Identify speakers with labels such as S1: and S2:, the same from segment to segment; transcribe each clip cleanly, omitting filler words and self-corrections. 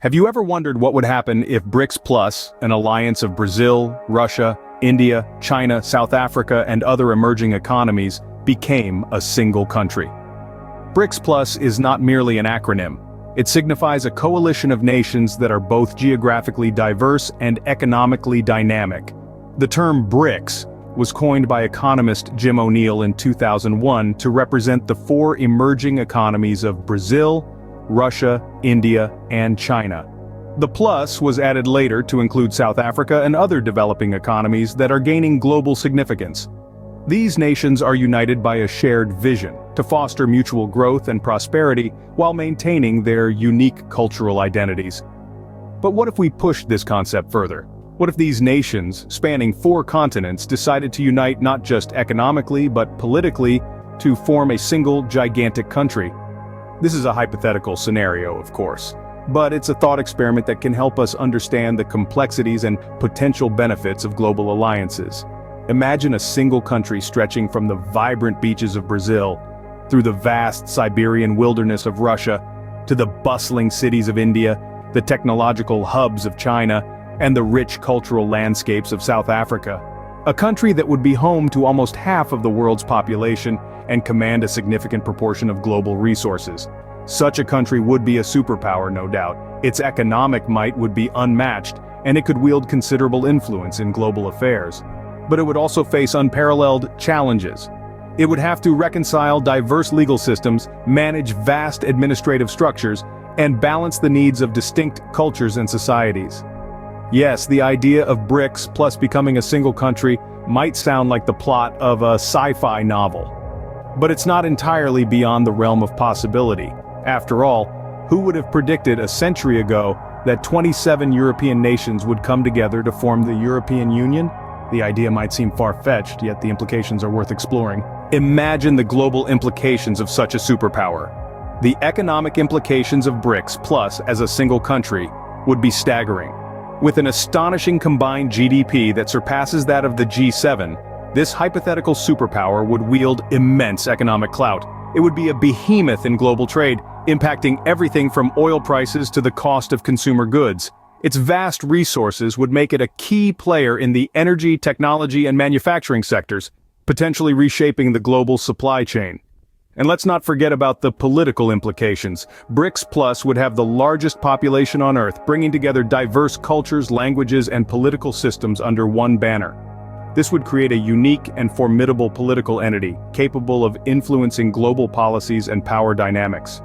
S1: Have you ever wondered what would happen if BRICS Plus, an alliance of Brazil, Russia, India, China, South Africa, and other emerging economies, became a single country? BRICS Plus is not merely an acronym. It signifies a coalition of nations that are both geographically diverse and economically dynamic. The term BRICS was coined by economist Jim O'Neill in 2001 to represent the four emerging economies of Brazil, Russia, India, and China. The plus was added later to include South Africa and other developing economies that are gaining global significance. These nations are united by a shared vision to foster mutual growth and prosperity while maintaining their unique cultural identities. But what if we pushed this concept further? What if these nations, spanning four continents, decided to unite not just economically but politically to form a single gigantic country? This is a hypothetical scenario, of course, but it's a thought experiment that can help us understand the complexities and potential benefits of global alliances. Imagine a single country stretching from the vibrant beaches of Brazil, through the vast Siberian wilderness of Russia, to the bustling cities of India, the technological hubs of China, and the rich cultural landscapes of South Africa. A country that would be home to almost half of the world's population and command a significant proportion of global resources. Such a country would be a superpower, no doubt. Its economic might would be unmatched, and it could wield considerable influence in global affairs. But it would also face unparalleled challenges. It would have to reconcile diverse legal systems, manage vast administrative structures, and balance the needs of distinct cultures and societies. Yes, the idea of BRICS plus becoming a single country might sound like the plot of a sci-fi novel. But it's not entirely beyond the realm of possibility. After all, who would have predicted a century ago that 27 European nations would come together to form the European Union? The idea might seem far-fetched, yet the implications are worth exploring. Imagine the global implications of such a superpower. The economic implications of BRICS plus as a single country would be staggering. With an astonishing combined GDP that surpasses that of the G7, this hypothetical superpower would wield immense economic clout. It would be a behemoth in global trade, impacting everything from oil prices to the cost of consumer goods. Its vast resources would make it a key player in the energy, technology, and manufacturing sectors, potentially reshaping the global supply chain. And let's not forget about the political implications. BRICS Plus would have the largest population on Earth, bringing together diverse cultures, languages, and political systems under one banner. This would create a unique and formidable political entity, capable of influencing global policies and power dynamics.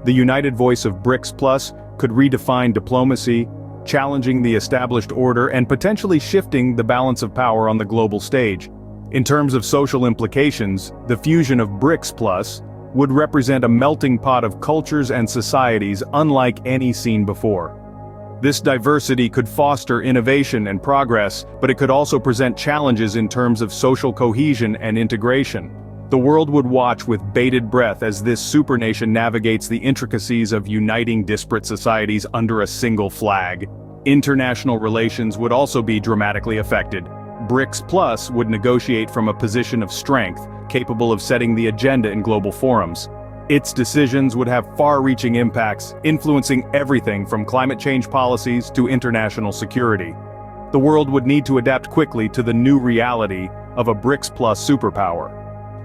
S1: The united voice of BRICS Plus could redefine diplomacy, challenging the established order and potentially shifting the balance of power on the global stage. In terms of social implications, the fusion of BRICS Plus would represent a melting pot of cultures and societies unlike any seen before. This diversity could foster innovation and progress, but it could also present challenges in terms of social cohesion and integration. The world would watch with bated breath as this supernation navigates the intricacies of uniting disparate societies under a single flag. International relations would also be dramatically affected. BRICS Plus would negotiate from a position of strength, capable of setting the agenda in global forums. Its decisions would have far-reaching impacts, influencing everything from climate change policies to international security. The world would need to adapt quickly to the new reality of a BRICS Plus superpower.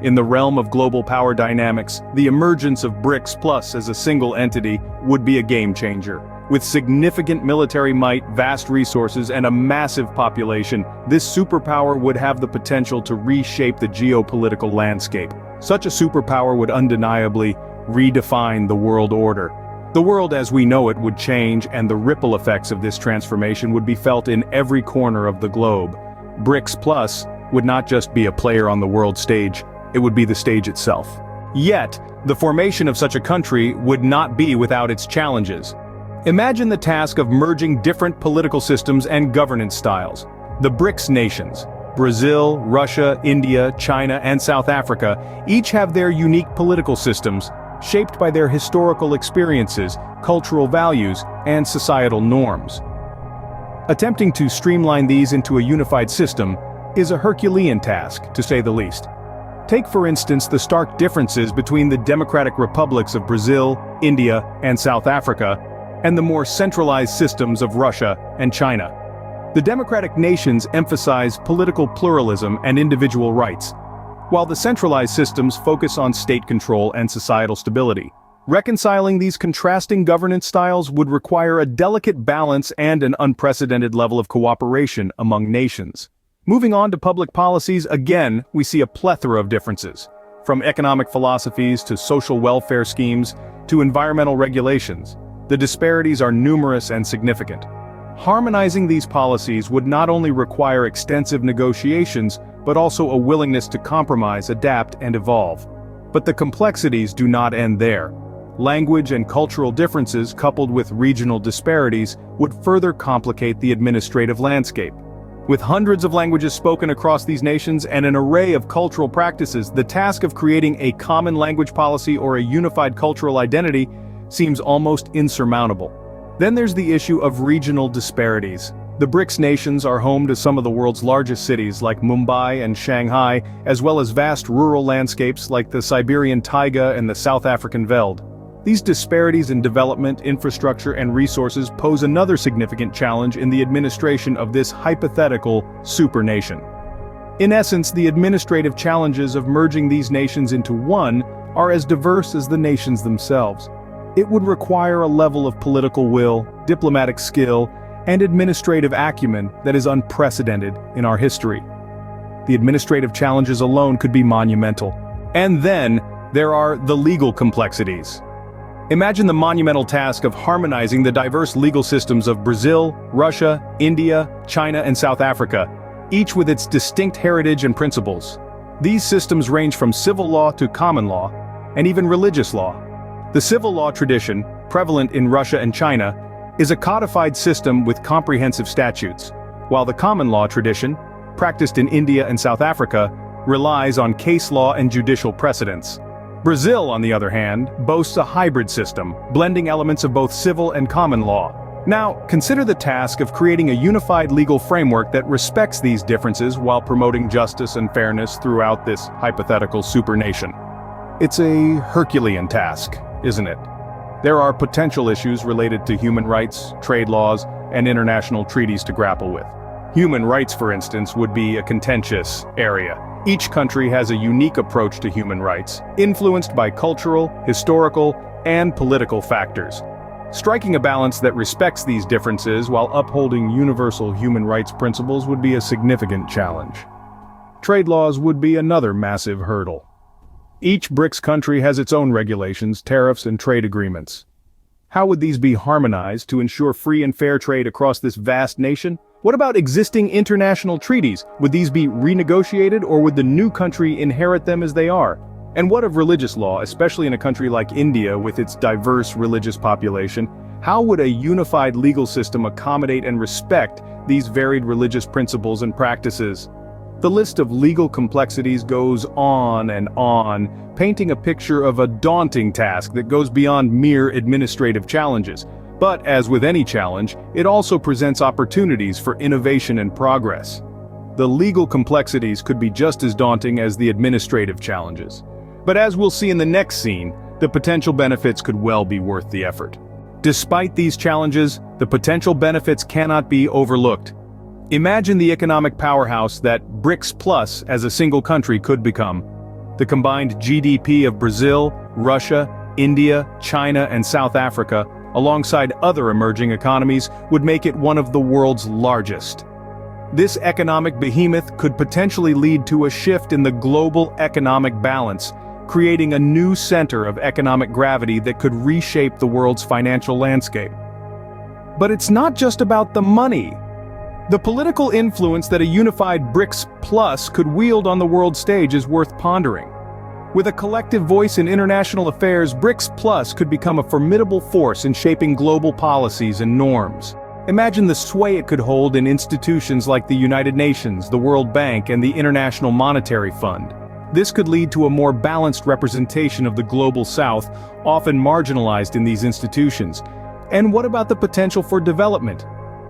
S1: In the realm of global power dynamics, the emergence of BRICS Plus as a single entity would be a game-changer. With significant military might, vast resources, and a massive population, this superpower would have the potential to reshape the geopolitical landscape. Such a superpower would undeniably redefine the world order. The world as we know it would change, and the ripple effects of this transformation would be felt in every corner of the globe. BRICS Plus would not just be a player on the world stage, it would be the stage itself. Yet, the formation of such a country would not be without its challenges. Imagine the task of merging different political systems and governance styles. The BRICS nations, Brazil, Russia, India, China, and South Africa, each have their unique political systems, shaped by their historical experiences, cultural values, and societal norms. Attempting to streamline these into a unified system is a Herculean task, to say the least. Take for instance the stark differences between the democratic republics of Brazil, India, and South Africa, and the more centralized systems of Russia and China. The democratic nations emphasize political pluralism and individual rights, while the centralized systems focus on state control and societal stability. Reconciling these contrasting governance styles would require a delicate balance and an unprecedented level of cooperation among nations. Moving on to public policies, again, we see a plethora of differences. From economic philosophies to social welfare schemes to environmental regulations, the disparities are numerous and significant. Harmonizing these policies would not only require extensive negotiations, but also a willingness to compromise, adapt, and evolve. But the complexities do not end there. Language and cultural differences coupled with regional disparities would further complicate the administrative landscape. With hundreds of languages spoken across these nations and an array of cultural practices, the task of creating a common language policy or a unified cultural identity seems almost insurmountable. Then there's the issue of regional disparities. The BRICS nations are home to some of the world's largest cities like Mumbai and Shanghai, as well as vast rural landscapes like the Siberian taiga and the South African veld. These disparities in development, infrastructure, and resources pose another significant challenge in the administration of this hypothetical supernation. In essence, the administrative challenges of merging these nations into one are as diverse as the nations themselves. It would require a level of political will, diplomatic skill, and administrative acumen that is unprecedented in our history. The administrative challenges alone could be monumental. And then, there are the legal complexities. Imagine the monumental task of harmonizing the diverse legal systems of Brazil, Russia, India, China, and South Africa, each with its distinct heritage and principles. These systems range from civil law to common law, and even religious law. The civil law tradition, prevalent in Russia and China, is a codified system with comprehensive statutes, while the common law tradition, practiced in India and South Africa, relies on case law and judicial precedents. Brazil, on the other hand, boasts a hybrid system, blending elements of both civil and common law. Now, consider the task of creating a unified legal framework that respects these differences while promoting justice and fairness throughout this hypothetical supernation. It's a Herculean task, isn't it? There are potential issues related to human rights, trade laws, and international treaties to grapple with. Human rights, for instance, would be a contentious area. Each country has a unique approach to human rights, influenced by cultural, historical, and political factors. Striking a balance that respects these differences while upholding universal human rights principles would be a significant challenge. Trade laws would be another massive hurdle. Each BRICS country has its own regulations, tariffs, and trade agreements. How would these be harmonized to ensure free and fair trade across this vast nation? What about existing international treaties? Would these be renegotiated, or would the new country inherit them as they are? And what of religious law, especially in a country like India with its diverse religious population? How would a unified legal system accommodate and respect these varied religious principles and practices? The list of legal complexities goes on and on, painting a picture of a daunting task that goes beyond mere administrative challenges. But as with any challenge, it also presents opportunities for innovation and progress. The legal complexities could be just as daunting as the administrative challenges. But as we'll see in the next scene, the potential benefits could well be worth the effort. Despite these challenges, the potential benefits cannot be overlooked. Imagine the economic powerhouse that BRICS Plus as a single country could become. The combined GDP of Brazil, Russia, India, China, and South Africa, alongside other emerging economies, would make it one of the world's largest. This economic behemoth could potentially lead to a shift in the global economic balance, creating a new center of economic gravity that could reshape the world's financial landscape. But it's not just about the money. The political influence that a unified BRICS Plus could wield on the world stage is worth pondering. With a collective voice in international affairs, BRICS Plus could become a formidable force in shaping global policies and norms. Imagine the sway it could hold in institutions like the United Nations, the World Bank, and the International Monetary Fund. This could lead to a more balanced representation of the global South, often marginalized in these institutions. And what about the potential for development?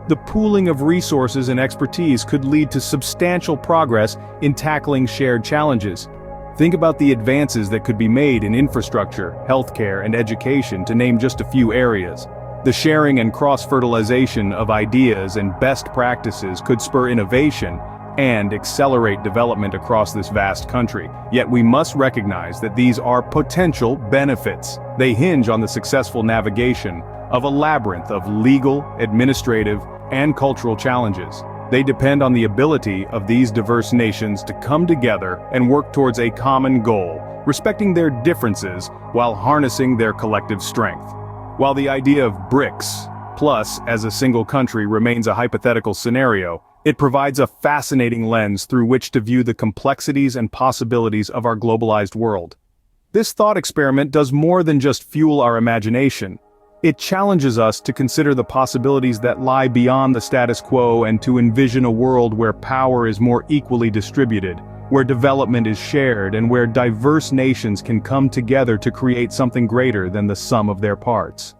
S1: The pooling of resources and expertise could lead to substantial progress in tackling shared challenges. Think about the advances that could be made in infrastructure, healthcare, and education, to name just a few areas. The sharing and cross-fertilization of ideas and best practices could spur innovation and accelerate development across this vast country. Yet we must recognize that these are potential benefits. They hinge on the successful navigation of a labyrinth of legal, administrative, and cultural challenges. They depend on the ability of these diverse nations to come together and work towards a common goal, respecting their differences while harnessing their collective strength. While the idea of BRICS plus as a single country remains a hypothetical scenario, it provides a fascinating lens through which to view the complexities and possibilities of our globalized world. This thought experiment does more than just fuel our imagination. It challenges us to consider the possibilities that lie beyond the status quo and to envision a world where power is more equally distributed, where development is shared, and where diverse nations can come together to create something greater than the sum of their parts.